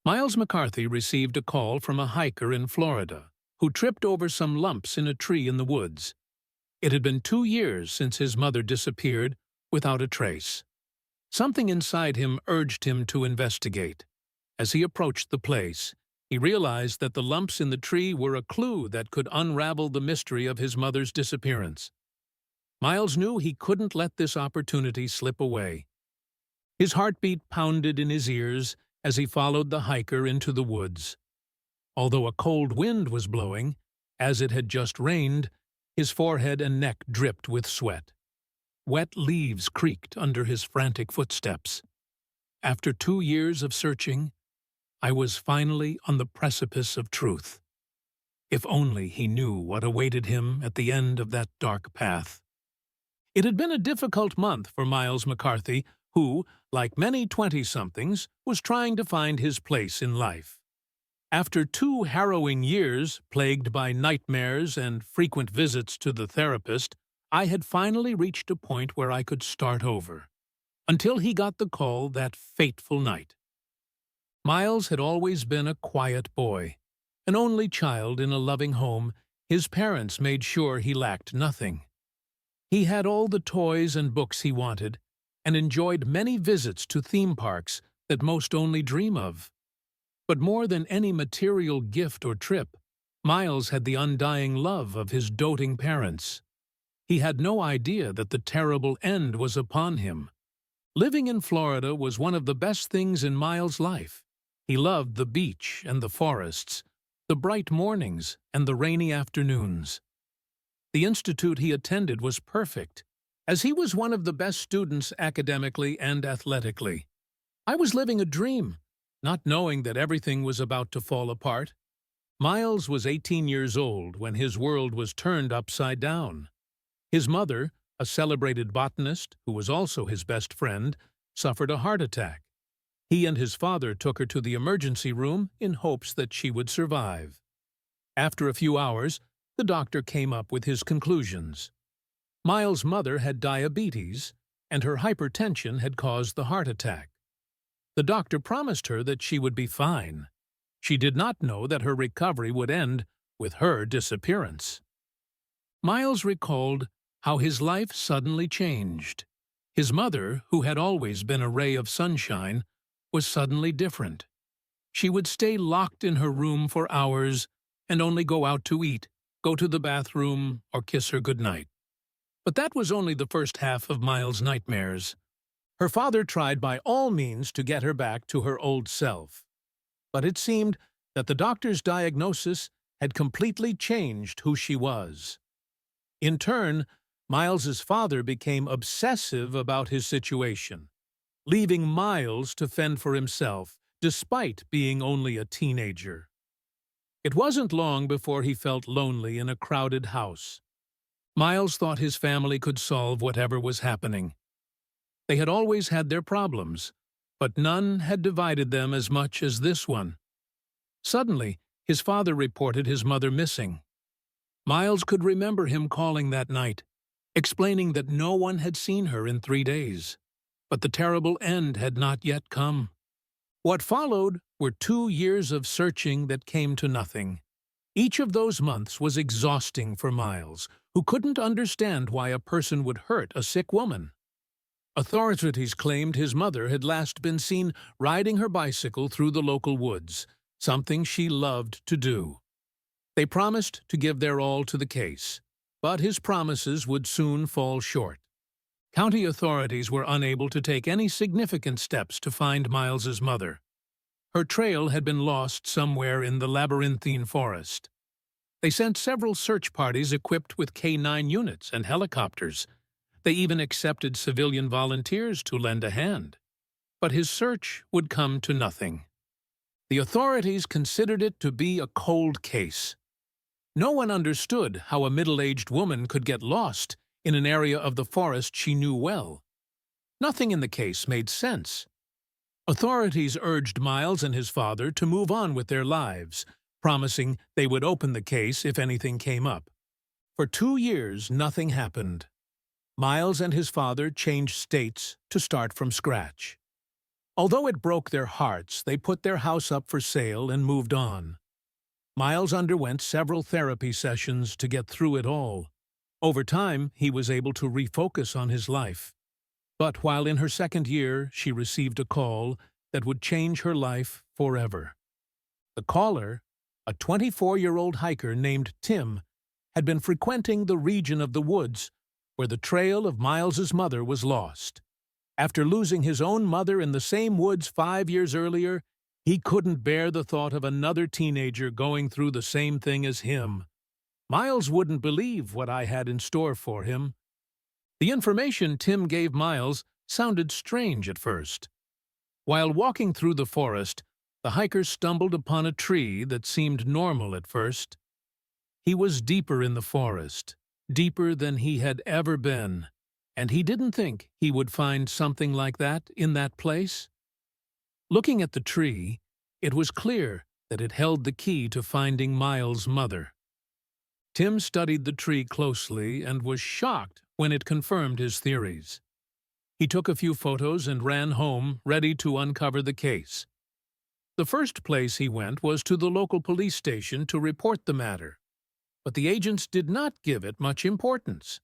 Miles McCarthy received a call from a hiker in Florida who tripped over some lumps in a tree in the woods. It had been 2 years since his mother disappeared without a trace. Something inside him urged him to investigate. As he approached the place, he realized that the lumps in the tree were a clue that could unravel the mystery of his mother's disappearance. Miles knew he couldn't let this opportunity slip away. His heartbeat pounded in his ears as he followed the hiker into the woods. Although a cold wind was blowing, as it had just rained, his forehead and neck dripped with sweat. Wet leaves creaked under his frantic footsteps. After 2 years of searching, I was finally on the precipice of truth. If only he knew what awaited him at the end of that dark path. It had been a difficult month for Miles McCarthy, who, like many 20-somethings, was trying to find his place in life. After 2 harrowing years, plagued by nightmares and frequent visits to the therapist, I had finally reached a point where I could start over. Until he got the call that fateful night. Miles had always been a quiet boy. An only child in a loving home, his parents made sure he lacked nothing. He had all the toys and books he wanted, and enjoyed many visits to theme parks that most only dream of. But more than any material gift or trip, Miles had the undying love of his doting parents. He had no idea that the terrible end was upon him. Living in Florida was one of the best things in Miles' life. He loved the beach and the forests, the bright mornings and the rainy afternoons. The institute he attended was perfect, as he was one of the best students academically and athletically. I was living a dream, not knowing that everything was about to fall apart. Miles was 18 years old when his world was turned upside down. His mother, a celebrated botanist who was also his best friend, suffered a heart attack. He and his father took her to the emergency room in hopes that she would survive. After a few hours, the doctor came up with his conclusions. Miles' mother had diabetes, and her hypertension had caused the heart attack. The doctor promised her that she would be fine. She did not know that her recovery would end with her disappearance. Miles recalled how his life suddenly changed. His mother, who had always been a ray of sunshine, was suddenly different. She would stay locked in her room for hours and only go out to eat, go to the bathroom, or kiss her goodnight. But that was only the first half of Miles' nightmares. Her father tried by all means to get her back to her old self. But it seemed that the doctor's diagnosis had completely changed who she was. In turn, Miles's father became obsessive about his situation, leaving Miles to fend for himself, despite being only a teenager. It wasn't long before he felt lonely in a crowded house. Miles thought his family could solve whatever was happening. They had always had their problems, but none had divided them as much as this one. Suddenly, his father reported his mother missing. Miles could remember him calling that night, explaining that no one had seen her in 3 days. But the terrible end had not yet come. What followed were 2 years of searching that came to nothing. Each of those months was exhausting for Miles, who couldn't understand why a person would hurt a sick woman. Authorities claimed his mother had last been seen riding her bicycle through the local woods, something she loved to do. They promised to give their all to the case, but his promises would soon fall short. County authorities were unable to take any significant steps to find Miles's mother. Her trail had been lost somewhere in the labyrinthine forest. They sent several search parties equipped with K-9 units and helicopters. They even accepted civilian volunteers to lend a hand. But his search would come to nothing. The authorities considered it to be a cold case. No one understood how a middle-aged woman could get lost in an area of the forest she knew well. Nothing in the case made sense. Authorities urged Miles and his father to move on with their lives, promising they would open the case if anything came up. For 2 years, nothing happened. Miles and his father changed states to start from scratch. Although it broke their hearts, they put their house up for sale and moved on. Miles underwent several therapy sessions to get through it all. Over time, he was able to refocus on his life. But while in her second year, she received a call that would change her life forever. The caller, a 24-year-old hiker named Tim, had been frequenting the region of the woods where the trail of Miles's mother was lost. After losing his own mother in the same woods 5 years earlier, he couldn't bear the thought of another teenager going through the same thing as him. Miles wouldn't believe what I had in store for him. The information Tim gave Miles sounded strange at first. While walking through the forest, the hiker stumbled upon a tree that seemed normal at first. He was deeper in the forest, deeper than he had ever been, and he didn't think he would find something like that in that place. Looking at the tree, it was clear that it held the key to finding Miles' mother. Tim studied the tree closely and was shocked when it confirmed his theories. He took a few photos and ran home, ready to uncover the case. The first place he went was to the local police station to report the matter. But the agents did not give it much importance.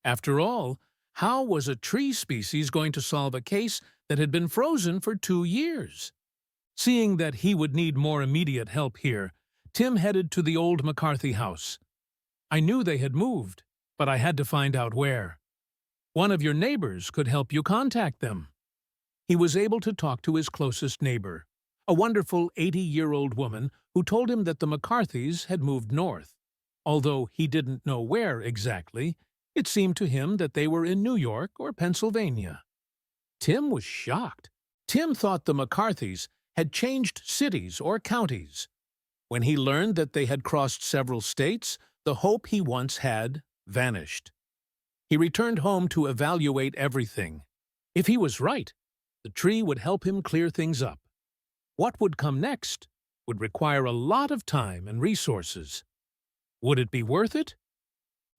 After all, how was a tree species going to solve a case that had been frozen for 2 years? Seeing that he would need more immediate help here, Tim headed to the old McCarthy house. I knew they had moved, but I had to find out where. One of your neighbors could help you contact them. He was able to talk to his closest neighbor, a wonderful 80-year-old woman who told him that the McCarthys had moved north. Although he didn't know where exactly, it seemed to him that they were in New York or Pennsylvania. Tim was shocked. Tim thought the McCarthys had changed cities or counties. When he learned that they had crossed several states, the hope he once had vanished. He returned home to evaluate everything. If he was right, the tree would help him clear things up. What would come next would require a lot of time and resources. Would it be worth it?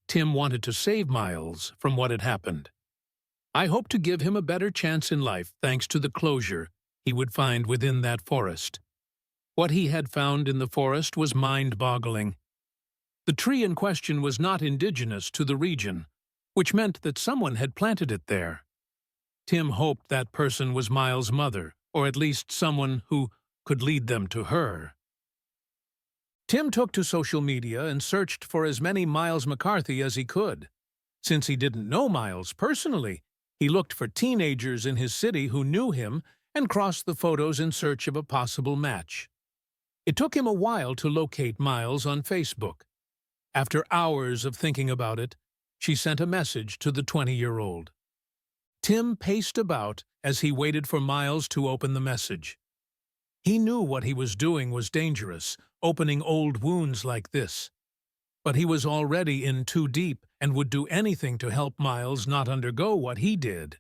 Tim wanted to save Miles from what had happened. I hoped to give him a better chance in life thanks to the closure he would find within that forest. What he had found in the forest was mind-boggling. The tree in question was not indigenous to the region, which meant that someone had planted it there. Tim hoped that person was Miles' mother, or at least someone who could lead them to her. Tim took to social media and searched for as many Miles McCarthy as he could. Since he didn't know Miles personally, he looked for teenagers in his city who knew him and crossed the photos in search of a possible match. It took him a while to locate Miles on Facebook. After hours of thinking about it, she sent a message to the 20-year-old. Tim paced about as he waited for Miles to open the message. He knew what he was doing was dangerous, opening old wounds like this. But he was already in too deep and would do anything to help Miles not undergo what he did.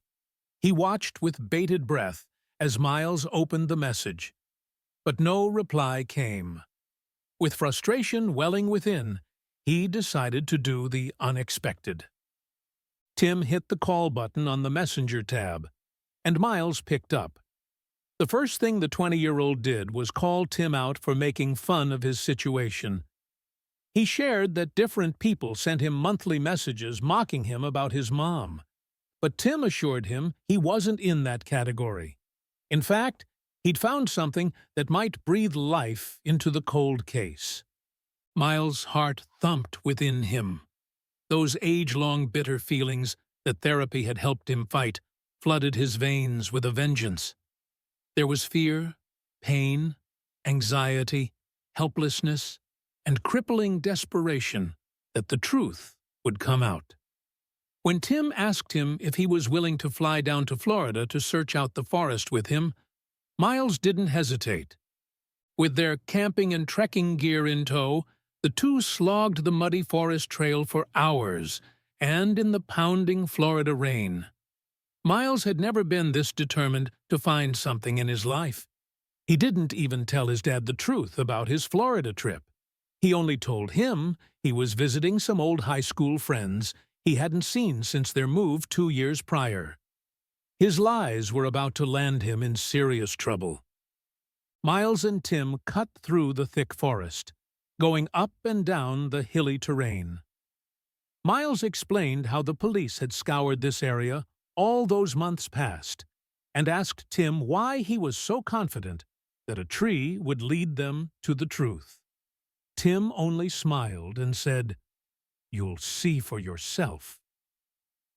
He watched with bated breath as Miles opened the message. But no reply came. With frustration welling within, he decided to do the unexpected. Tim hit the call button on the Messenger tab, and Miles picked up. The first thing the 20-year-old did was call Tim out for making fun of his situation. He shared that different people sent him monthly messages mocking him about his mom. But Tim assured him he wasn't in that category. In fact, he'd found something that might breathe life into the cold case. Miles' heart thumped within him. Those age-long bitter feelings that therapy had helped him fight flooded his veins with a vengeance. There was fear, pain, anxiety, helplessness, and crippling desperation that the truth would come out. When Tim asked him if he was willing to fly down to Florida to search out the forest with him, Miles didn't hesitate. With their camping and trekking gear in tow, the two slogged the muddy forest trail for hours, and in the pounding Florida rain. Miles had never been this determined to find something in his life. He didn't even tell his dad the truth about his Florida trip. He only told him he was visiting some old high school friends he hadn't seen since their move 2 years prior. His lies were about to land him in serious trouble. Miles and Tim cut through the thick forest, going up and down the hilly terrain. Miles explained how the police had scoured this area all those months past, and asked Tim why he was so confident that a tree would lead them to the truth. Tim only smiled and said, "You'll see for yourself."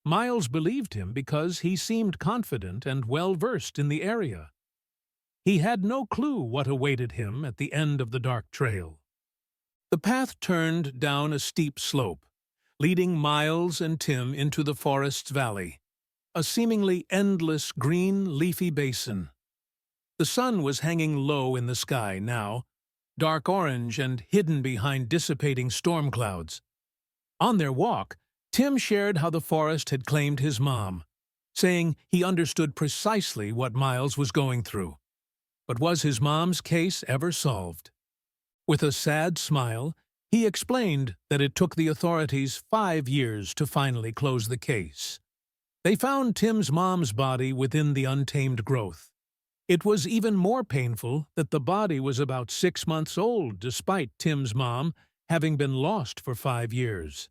Miles believed him because he seemed confident and well-versed in the area. He had no clue what awaited him at the end of the dark trail. The path turned down a steep slope, leading Miles and Tim into the forest's valley, a seemingly endless green, leafy basin. The sun was hanging low in the sky now, dark orange and hidden behind dissipating storm clouds. On their walk, Tim shared how the forest had claimed his mom, saying he understood precisely what Miles was going through. But was his mom's case ever solved? With a sad smile, he explained that it took the authorities 5 years to finally close the case. They found Tim's mom's body within the untamed growth. It was even more painful that the body was about 6 months old, despite Tim's mom having been lost for 5 years.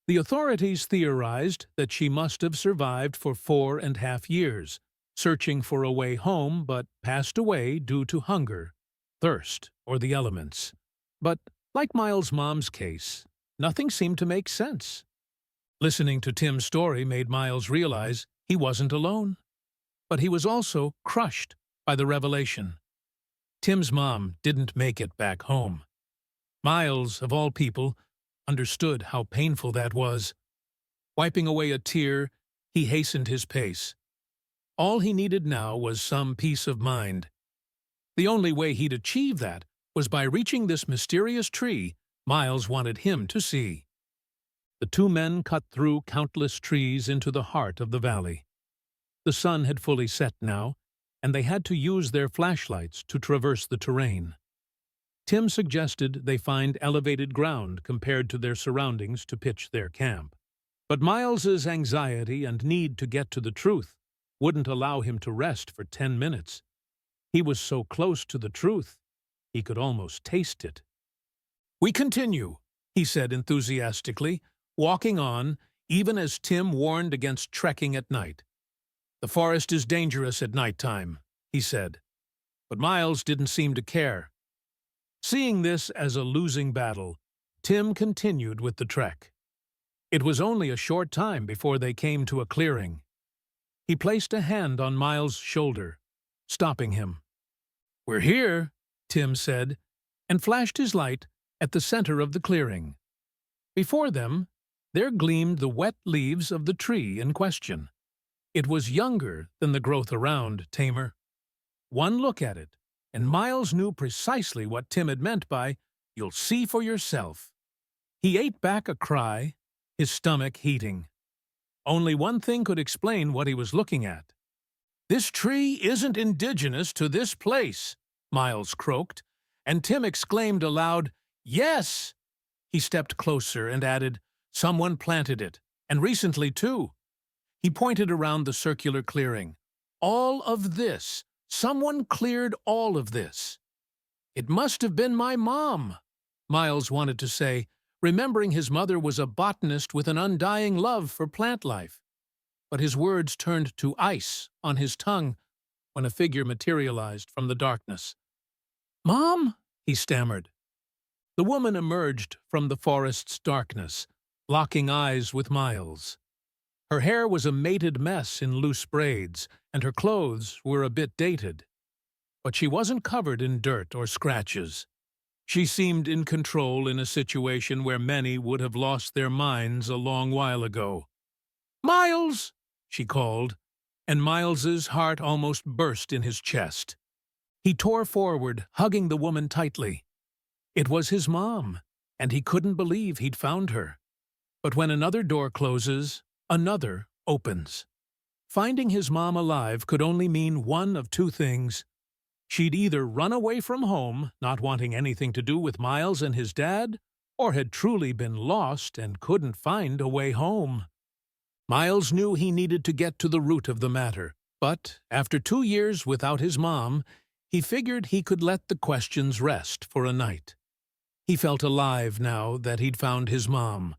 The authorities theorized that she must have survived for 4.5 years, searching for a way home, but passed away due to hunger, thirst, or the elements. But, like Miles' mom's case, nothing seemed to make sense. Listening to Tim's story made Miles realize he wasn't alone. But he was also crushed by the revelation. Tim's mom didn't make it back home. Miles, of all people, understood how painful that was. Wiping away a tear, he hastened his pace. All he needed now was some peace of mind. The only way he'd achieve that was by reaching this mysterious tree Miles wanted him to see. The two men cut through countless trees into the heart of the valley. The sun had fully set now, and they had to use their flashlights to traverse the terrain. Tim suggested they find elevated ground compared to their surroundings to pitch their camp. But Miles's anxiety and need to get to the truth wouldn't allow him to rest for 10 minutes. He was so close to the truth, he could almost taste it. "We continue," he said enthusiastically, walking on, even as Tim warned against trekking at night. "The forest is dangerous at night time," he said. But Miles didn't seem to care. Seeing this as a losing battle, Tim continued with the trek. It was only a short time before they came to a clearing. He placed a hand on Miles' shoulder, stopping him. "We're here," Tim said, and flashed his light at the center of the clearing. Before them, there gleamed the wet leaves of the tree in question. It was younger than the growth around Tamer. One look at it, and Miles knew precisely what Tim had meant by, "You'll see for yourself." He ate back a cry, his stomach heating. Only one thing could explain what he was looking at. "This tree isn't indigenous to this place," Miles croaked, and Tim exclaimed aloud, "Yes!" He stepped closer and added, "Someone planted it, and recently too." He pointed around the circular clearing. "All of this. Someone cleared all of this." "It must have been my mom," Miles wanted to say, remembering his mother was a botanist with an undying love for plant life. But his words turned to ice on his tongue when a figure materialized from the darkness. "Mom?" he stammered. The woman emerged from the forest's darkness, locking eyes with Miles. Her hair was a matted mess in loose braids, and her clothes were a bit dated. But she wasn't covered in dirt or scratches. She seemed in control in a situation where many would have lost their minds a long while ago. "Miles!" she called, and Miles's heart almost burst in his chest. He tore forward, hugging the woman tightly. It was his mom, and he couldn't believe he'd found her. But when another door closes, another opens. Finding his mom alive could only mean one of two things. She'd either run away from home, not wanting anything to do with Miles and his dad, or had truly been lost and couldn't find a way home. Miles knew he needed to get to the root of the matter, But after 2 years without his mom, he figured he could let the questions rest for a night. He felt alive now that he'd found his mom.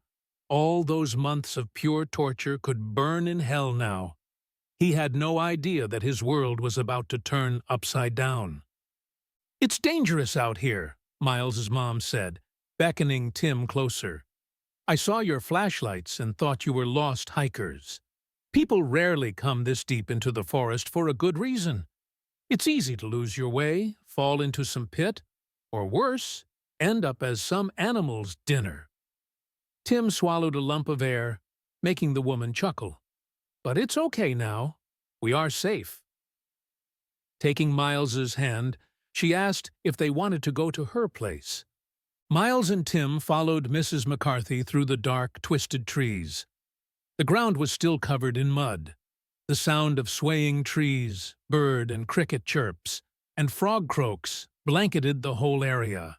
All those months of pure torture could burn in hell now. He had no idea that his world was about to turn upside down. "It's dangerous out here," Miles's mom said, beckoning Tim closer. "I saw your flashlights and thought you were lost hikers. People rarely come this deep into the forest for a good reason. It's easy to lose your way, fall into some pit, or worse, end up as some animal's dinner." Tim swallowed a lump of air, making the woman chuckle. "But it's okay now. We are safe." Taking Miles's hand, she asked if they wanted to go to her place. Miles and Tim followed Mrs. McCarthy through the dark, twisted trees. The ground was still covered in mud. The sound of swaying trees, bird and cricket chirps, and frog croaks blanketed the whole area.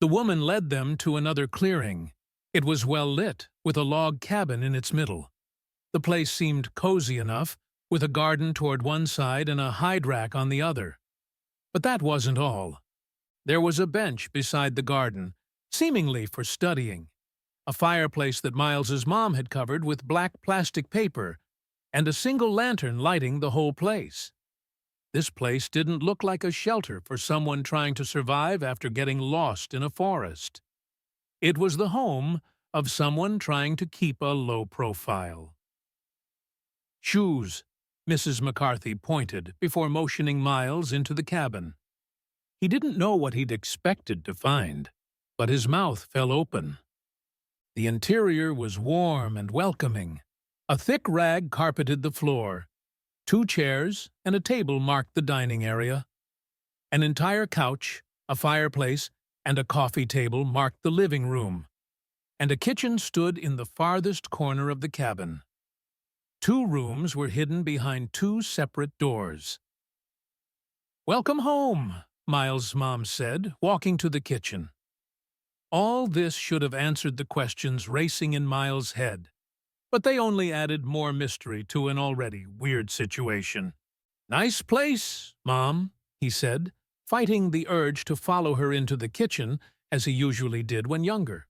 The woman led them to another clearing. It was well lit, with a log cabin in its middle. The place seemed cozy enough, with a garden toward one side and a hide rack on the other. But that wasn't all. There was a bench beside the garden, seemingly for studying, a fireplace that Miles's mom had covered with black plastic paper, and a single lantern lighting the whole place. This place didn't look like a shelter for someone trying to survive after getting lost in a forest. It was the home of someone trying to keep a low profile. "Shoes," Mrs. McCarthy pointed before motioning Miles into the cabin. He didn't know what he'd expected to find, but his mouth fell open. The interior was warm and welcoming. A thick rag carpeted the floor. 2 chairs and a table marked the dining area. An entire couch, a fireplace, and a coffee table marked the living room. And a kitchen stood in the farthest corner of the cabin. 2 rooms were hidden behind 2 separate doors. "Welcome home," Miles' mom said, walking to the kitchen. All this should have answered the questions racing in Miles' head, but they only added more mystery to an already weird situation. "Nice place, Mom," he said, fighting the urge to follow her into the kitchen as he usually did when younger.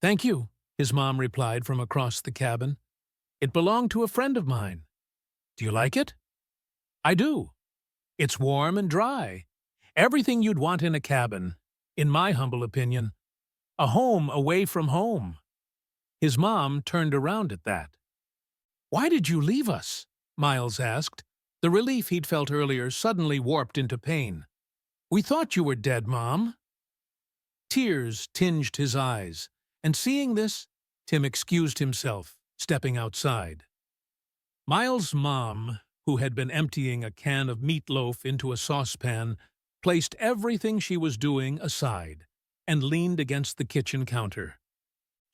"Thank you," his mom replied from across the cabin. "It belonged to a friend of mine. Do you like it?" "I do. It's warm and dry. Everything you'd want in a cabin, in my humble opinion. A home away from home." His mom turned around at that. "Why did you leave us?" Miles asked, the relief he'd felt earlier suddenly warped into pain. "We thought you were dead, Mom." Tears tinged his eyes, and seeing this, Tim excused himself, stepping outside. Miles' mom, who had been emptying a can of meatloaf into a saucepan, placed everything she was doing aside and leaned against the kitchen counter.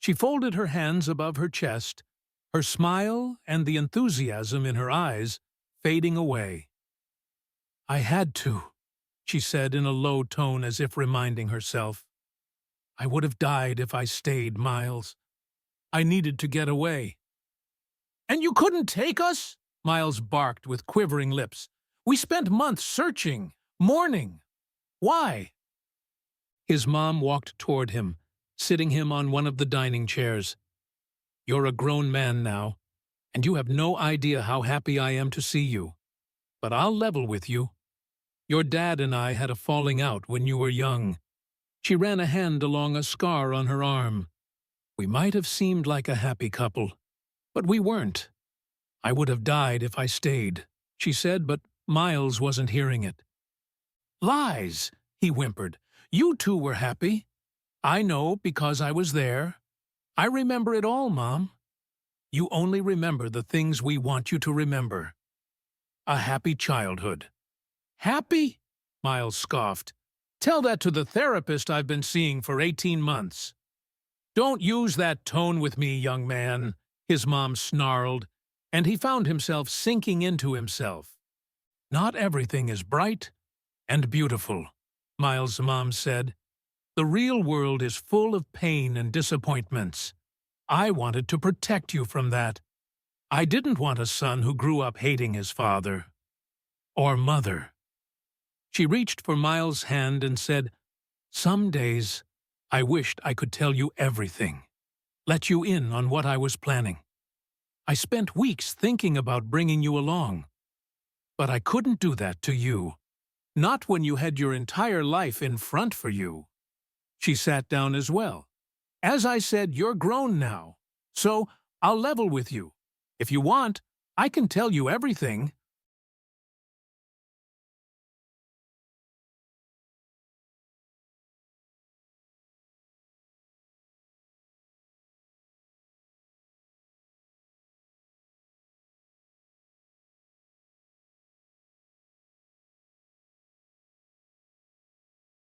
She folded her hands above her chest, her smile and the enthusiasm in her eyes fading away. "I had to," she said in a low tone as if reminding herself. "I would have died if I stayed, Miles. I needed to get away." "And you couldn't take us?" Miles barked with quivering lips. "We spent months searching, mourning. Why?" His mom walked toward him, sitting him on one of the dining chairs. "You're a grown man now, and you have no idea how happy I am to see you. But I'll level with you. Your dad and I had a falling out when you were young." She ran a hand along a scar on her arm. "We might have seemed like a happy couple, but we weren't. I would have died if I stayed," she said, but Miles wasn't hearing it. "Lies," he whimpered. "You two were happy. I know because I was there. I remember it all, Mom. You only remember the things we want you to remember. A happy childhood." "Happy?" Miles scoffed. "Tell that to the therapist I've been seeing for 18 months. "Don't use that tone with me, young man," his mom snarled, and he found himself sinking into himself. "Not everything is bright and beautiful," Miles' mom said. "The real world is full of pain and disappointments. I wanted to protect you from that. I didn't want a son who grew up hating his father or mother. She reached for Miles' hand and said, "Some days I wished I could tell you everything, let you in on what I was planning. I spent weeks thinking about bringing you along, but I couldn't do that to you, not when you had your entire life in front for you." She sat down as well. "As I said, you're grown now, so I'll level with you. If you want, I can tell you everything,